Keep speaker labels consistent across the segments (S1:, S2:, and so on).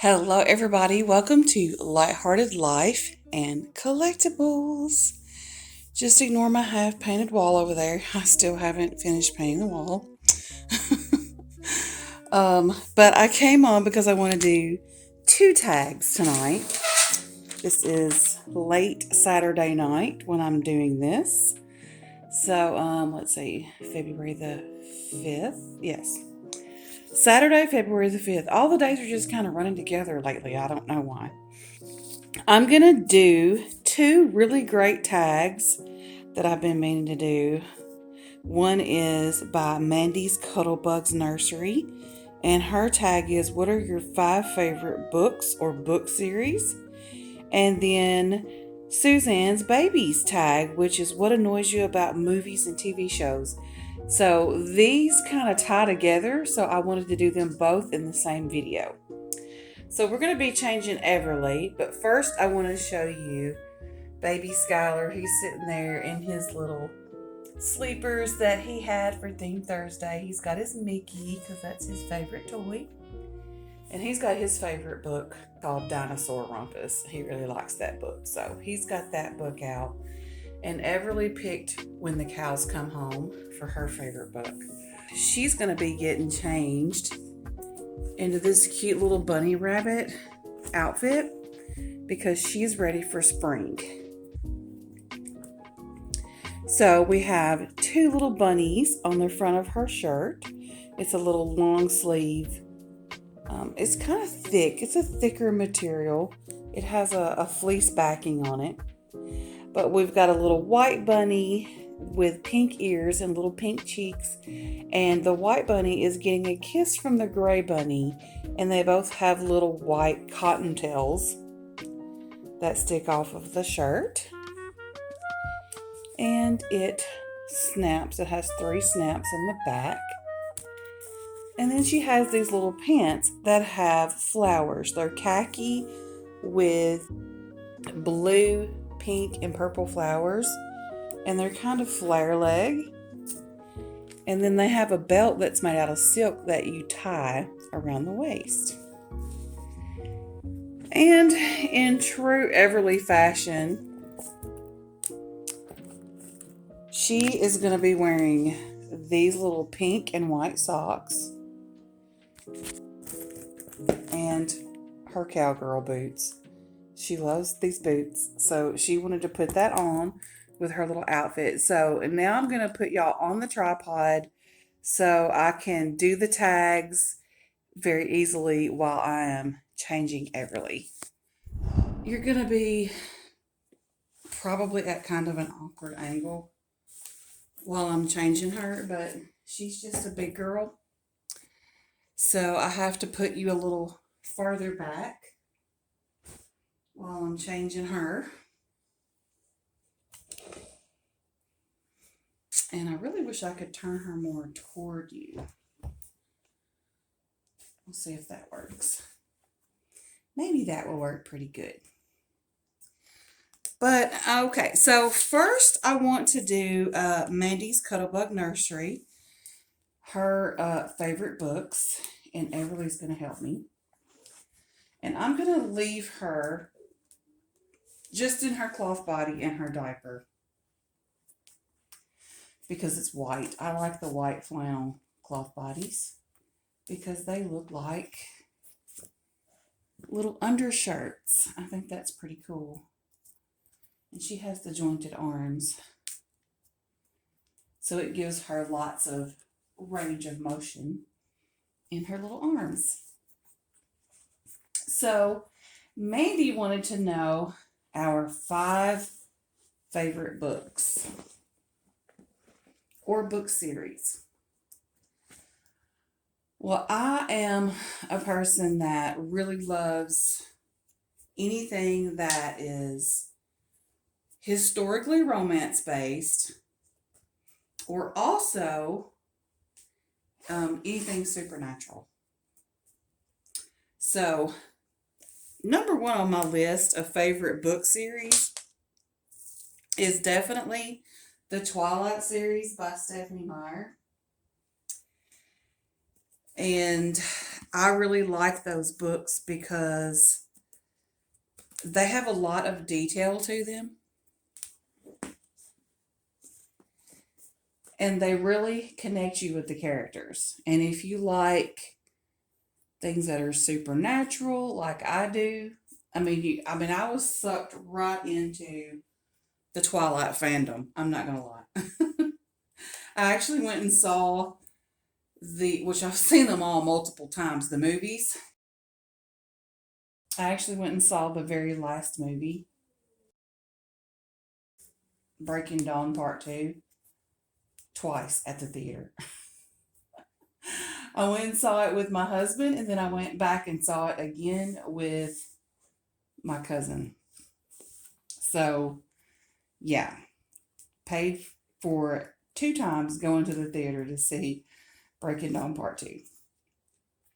S1: Hello, everybody. Welcome to Lighthearted Life and Collectibles. Just ignore my half painted wall over there. I still haven't finished painting the wall. But I came on because I want to do two tags tonight. This is late Saturday night when I'm doing this. So, let's see, February the 5th. Yes. Saturday, February the 5th. All the days are just kind of running together lately. I don't know why. I'm going to do two really great tags that I've been meaning to do. One is by Mandy's Cuddlebugs Nursery, and her tag is, what are your 5 favorite books or book series? And then Suzanne's Babies tag, which is what annoys you about movies and TV shows. So these kind of tie together, so I wanted to do them both in the same video. So we're going to be changing Everly, but first I want to show you baby Skylar. He's sitting there in his little sleepers that he had for Theme Thursday. He's got his Mickey because that's his favorite toy. And he's got his favorite book called Dinosaur Rumpus. He really likes that book. So he's got that book out. And Everly picked When the Cows Come Home for her favorite book. She's going to be getting changed into this cute little bunny rabbit outfit because she's ready for spring. So we have two little bunnies on the front of her shirt. It's a little long sleeve. It's kind of thick. It's a thicker material. It has a fleece backing on it. But we've got a little white bunny with pink ears and little pink cheeks. And the white bunny is getting a kiss from the gray bunny. And they both have little white cottontails that stick off of the shirt. And it snaps. It has 3 snaps in the back. And then she has these little pants that have flowers. They're khaki with blue, pink, and purple flowers. And they're kind of flare leg. And then they have a belt that's made out of silk that you tie around the waist. And in true Everly fashion, she is going to be wearing these little pink and white socks and her cowgirl boots. She loves these boots, so she wanted to put that on with her little outfit. So now I'm going to put y'all on the tripod so I can do the tags very easily while I am changing Everly. You're going to be probably at kind of an awkward angle while I'm changing her, but she's just a big girl. So I have to put you a little farther back while I'm changing her. And I really wish I could turn her more toward you. We'll see if that works. Maybe that will work pretty good. But, okay, so first I want to do Mandy's Cuddlebug Nursery, her favorite books, and Everly's going to help me. And I'm going to leave her just in her cloth body and her diaper because it's white. I like the white flannel cloth bodies because they look like little undershirts. I think that's pretty cool. And she has the jointed arms, so it gives her lots of range of motion in her little arms. So Mandy wanted to know our 5 favorite books or book series. Well, I am a person that really loves anything that is historically romance based, or also anything supernatural. So, number 1 on my list of favorite book series is definitely the Twilight series by Stephanie Meyer. And I really like those books because they have a lot of detail to them. And they really connect you with the characters. And if you like things that are supernatural, like I do, I was sucked right into the Twilight fandom. I'm not gonna lie. I actually went and saw which I've seen them all multiple times, the movies. I actually went and saw the very last movie, Breaking Dawn Part 2, twice at the theater. I went and saw it with my husband, and then I went back and saw it again with my cousin. So, yeah, paid for it 2 times going to the theater to see Breaking Dawn Part 2.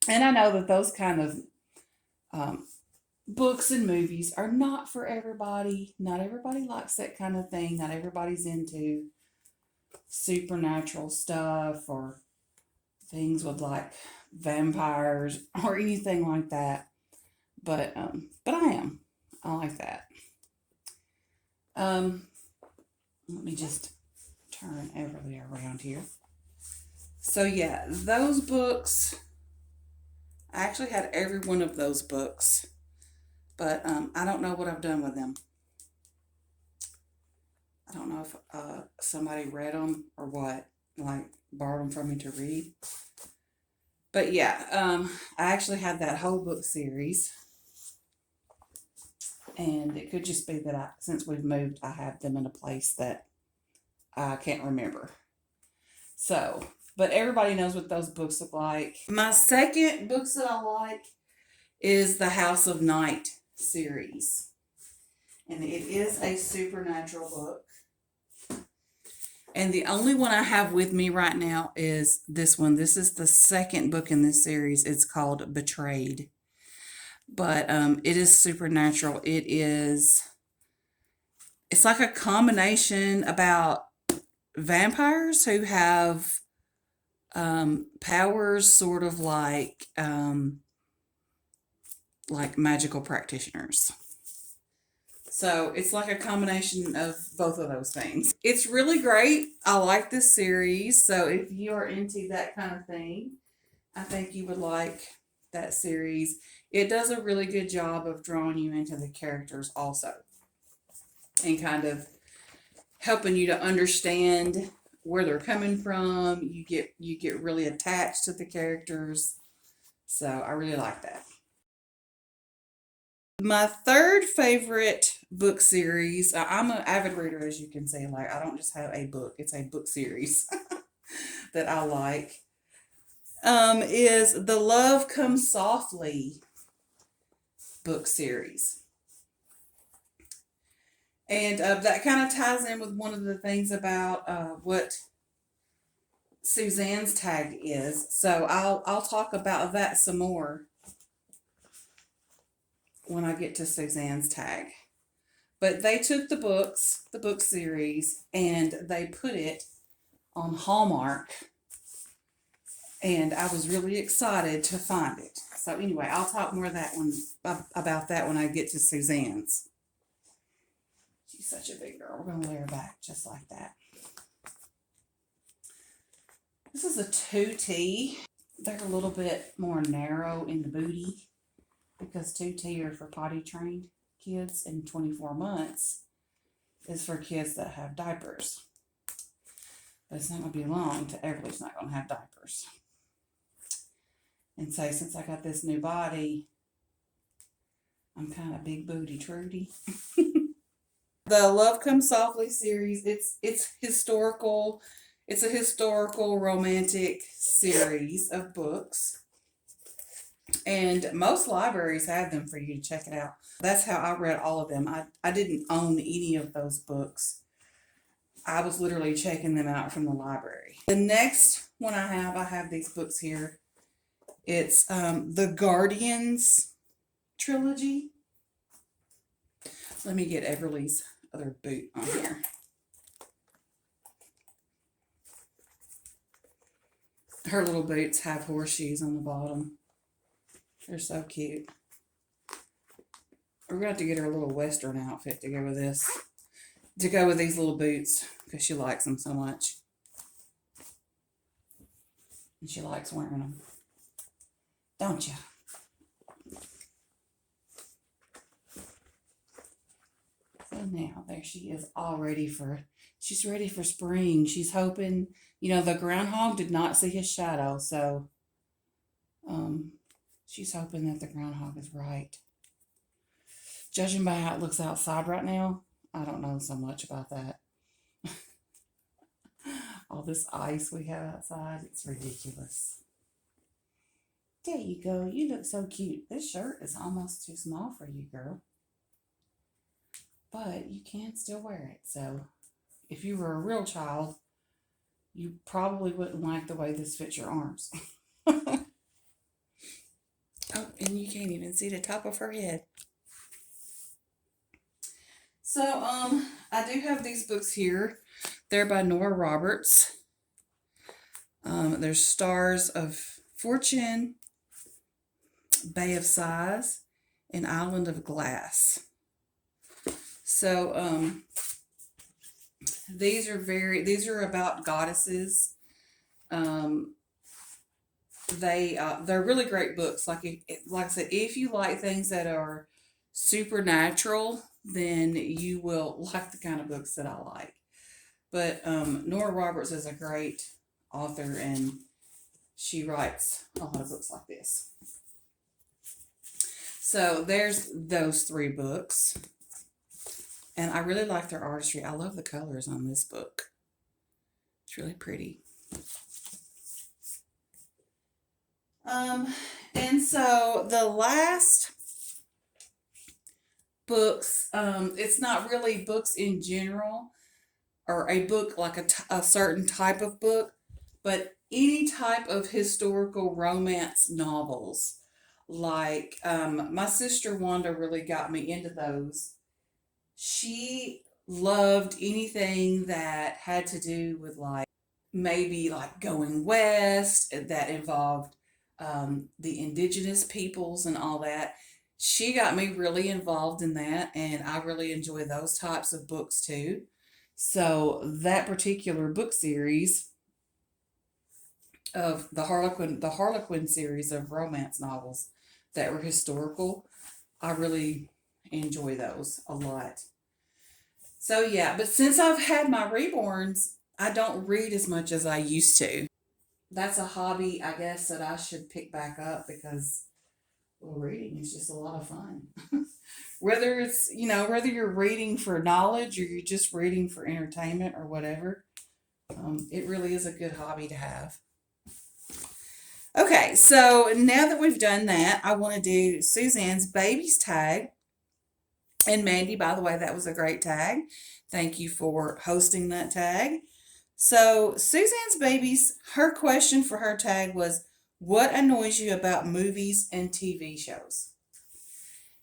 S1: And I know that those kind of um, books and movies are not for everybody. Not everybody likes that kind of thing. Not everybody's into supernatural stuff or things with like vampires or anything like that. But I am. I like that. Let me just turn everything around here. So yeah, those books. I actually had every one of those books, but I don't know what I've done with them. I don't know if somebody read them or what, like borrowed them from me to read. But yeah, I actually had that whole book series, and it could just be that since we've moved, I have them in a place that I can't remember. So, but everybody knows what those books look like. My second books that I like is the House of Night series, and it is a supernatural book. And the only one I have with me right now is this one. This is the second book in this series. It's called Betrayed. But it is supernatural. It's like a combination about vampires who have powers sort of like magical practitioners. So it's like a combination of both of those things. It's really great. I like this series. So if you are into that kind of thing, I think you would like that series. It does a really good job of drawing you into the characters also, and kind of helping you to understand where they're coming from. You get really attached to the characters. So I really like that. My third favorite book series, I'm an avid reader, as you can see. Like, I don't just have a book, it's a book series that I like, is the Love Comes Softly book series. And that kind of ties in with one of the things about what Suzanne's tag is. So I'll talk about that some more when I get to Suzanne's tag. But they took the book series, and they put it on Hallmark. And I was really excited to find it. So anyway, I'll talk more about that when I get to Suzanne's. She's such a big girl. We're going to lay her back just like that. This is a 2T. They're a little bit more narrow in the booty because 2T are for potty trained kids, and 24 months is for kids that have diapers. But it's not going to be long till everybody's not going to have diapers. And so since I got this new body, I'm kind of big booty Trudy. The Love Comes Softly series, it's historical. It's a historical romantic series of books. And most libraries have them for you to check it out. That's how I read all of them. I didn't own any of those books. I was literally checking them out from the library. The next one I have these books here. It's the Guardians Trilogy. Let me get Everly's other boot on here. Her little boots have horseshoes on the bottom. They're so cute. We're going to have to get her a little Western outfit to go with this. To go with these little boots. Because she likes them so much. And she likes wearing them. Don't you? So now, there she is all ready for... She's ready for spring. She's hoping... You know, the groundhog did not see his shadow. So, she's hoping that the groundhog is right. Judging by how it looks outside right now, I don't know so much about that. All this ice we have outside, it's ridiculous. There you go. You look so cute. This shirt is almost too small for you, girl. But you can still wear it. So if you were a real child, you probably wouldn't like the way this fits your arms. Oh, and you can't even see the top of her head. So, I do have these books here. They're by Nora Roberts. There's Stars of Fortune, Bay of Sighs, and Island of Glass. So, these are about goddesses. They're really great books. Like I said, if you like things that are supernatural, then you will like the kind of books that I like. But Nora Roberts is a great author, and she writes a lot of books like this. So there's those 3 books. And I really like their artistry. I love the colors on this book. It's really pretty. And so the last books, it's not really books in general, or a book like a certain type of book, but any type of historical romance novels. Like, my sister Wanda really got me into those. She loved anything that had to do with maybe going west, that involved the indigenous peoples and all that. She got me really involved in that, and I really enjoy those types of books too. So that particular book series of the Harlequin series of romance novels that were historical, I really enjoy those a lot. So yeah, but since I've had my reborns, I don't read as much as I used to. That's a hobby, I guess, that I should pick back up, because reading is just a lot of fun. Whether it's, whether you're reading for knowledge or you're just reading for entertainment or whatever, it really is a good hobby to have. Okay, so now that we've done that, I want to do Suzanne's Babies tag. And Mandy, by the way, that was a great tag. Thank you for hosting that tag. So Suzanne's Babies, her question for her tag was, what annoys you about movies and TV shows?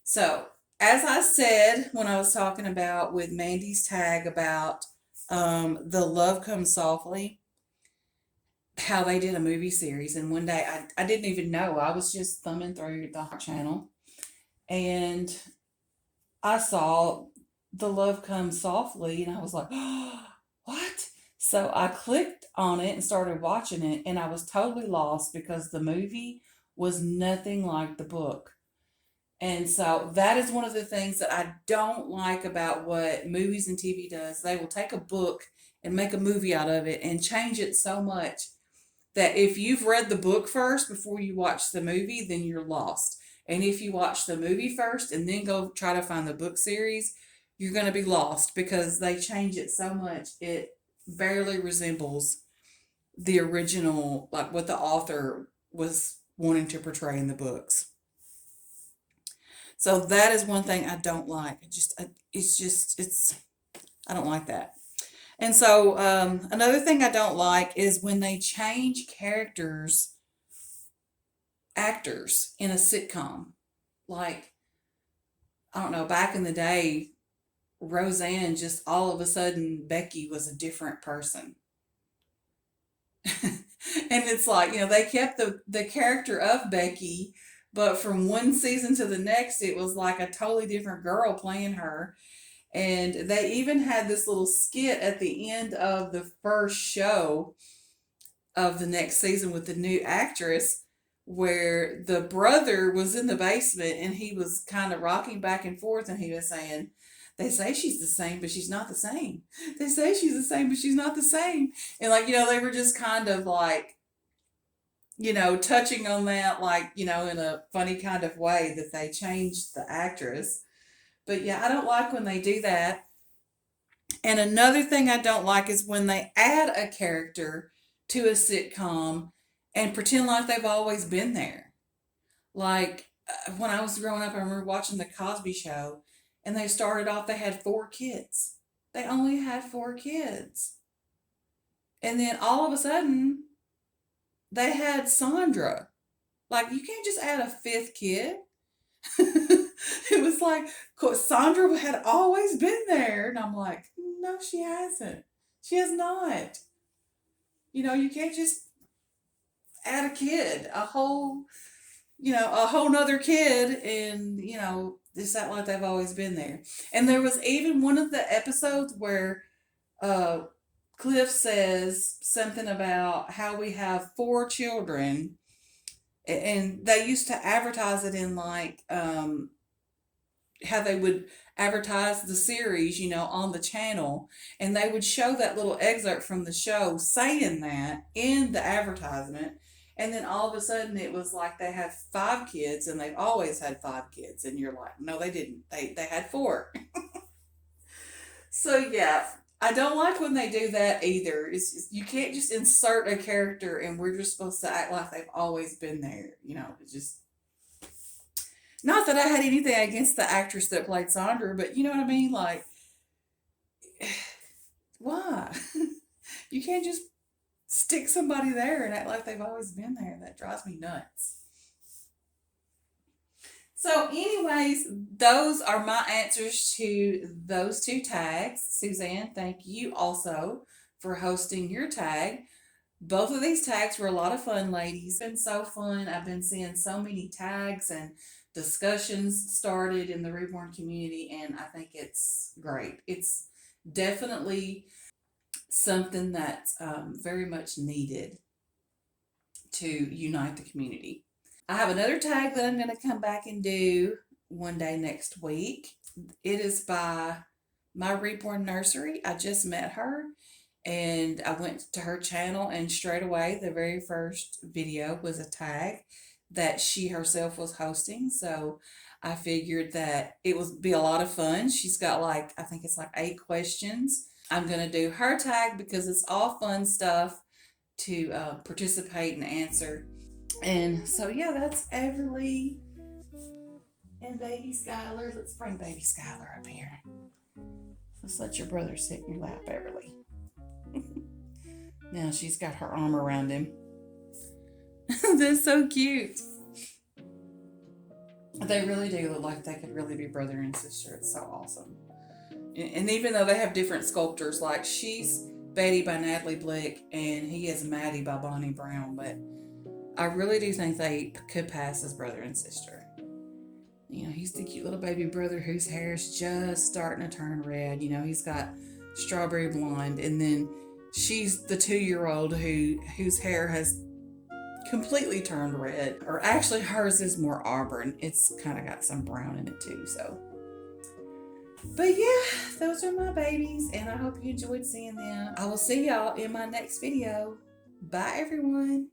S1: So, as I said when I was talking about with Mandy's tag about the Love Comes Softly, how they did a movie series. And one day, I didn't even know. I was just thumbing through the channel, and I saw The Love Comes Softly, and I was like, oh, what? So I clicked on it and started watching it, and I was totally lost because the movie was nothing like the book. And so that is one of the things that I don't like about what movies and TV does. They will take a book and make a movie out of it and change it so much that if you've read the book first before you watch the movie, then you're lost. And if you watch the movie first and then go try to find the book series, you're going to be lost because they change it so much. It barely resembles the original, like what the author was wanting to portray in the books. So that is one thing I don't like. I don't like that. And so another thing I don't like is when they change actors in a sitcom. Like, I don't know, back in the day, Roseanne, just all of a sudden, Becky was a different person. And it's like, they kept the character of Becky, But from one season to the next, it was like a totally different girl playing her. And they even had this little skit at the end of the first show of the next season with the new actress, where the brother was in the basement and he was kind of rocking back and forth, and he was saying, they say she's the same, but she's not the same. They say she's the same, but she's not the same. And like, they were just kind of like, touching on that, like, in a funny kind of way that they changed the actress. But yeah, I don't like when they do that. And another thing I don't like is when they add a character to a sitcom and pretend like they've always been there. Like when I was growing up, I remember watching The Cosby Show, and they started off, they had 4 kids. They only had 4 kids. And then all of a sudden, they had Sandra. Like, you can't just add a 5th kid. It was like, Sandra had always been there. And I'm like, no, she hasn't. She has not. You can't just add a kid, a whole nother kid, and, just act like they've always been there. And there was even one of the episodes where Cliff says something about how we have 4 children, and they used to advertise it in like how they would advertise the series, on the channel, and they would show that little excerpt from the show saying that in the advertisement, and then all of a sudden it was like they have 5 kids and they've always had 5 kids, and you're like, no, they didn't. They had 4. So yeah, I don't like when they do that either. You can't just insert a character and we're just supposed to act like they've always been there. It's just, not that I had anything against the actress that played Sandra, but you know what I mean? Like, why? You can't just stick somebody there and act like they've always been there. That drives me nuts. So anyways, those are my answers to those 2 tags. Suzanne, thank you also for hosting your tag. Both of these tags were a lot of fun, ladies. It's been so fun. I've been seeing so many tags and discussions started in the reborn community, and I think it's great. It's definitely something that's very much needed to unite the community. I have another tag that I'm going to come back and do one day next week. It is by my reborn nursery. I just met her, and I went to her channel, and straight away the very first video was a tag that she herself was hosting. So I figured that it would be a lot of fun. She's got like, I think it's like 8 questions. I'm going to do her tag because it's all fun stuff to participate and answer. And so yeah, that's Everly and baby Skylar. Let's bring baby Skylar up here. Let's let your brother sit in your lap, Everly. Now she's got her arm around him. That's so cute. They really do look like they could really be brother and sister. It's so awesome. And even though they have different sculptors, like she's Betty by Natalie Blick and he is Maddie by Bonnie Brown, but I really do think they could pass as brother and sister. He's the cute little baby brother whose hair is just starting to turn red. He's got strawberry blonde, and then she's the 2-year-old whose hair has completely turned red. Or actually hers is more auburn. It's kind of got some brown in it too, so. But yeah, those are my babies, and I hope you enjoyed seeing them. I will see y'all in my next video. Bye, everyone.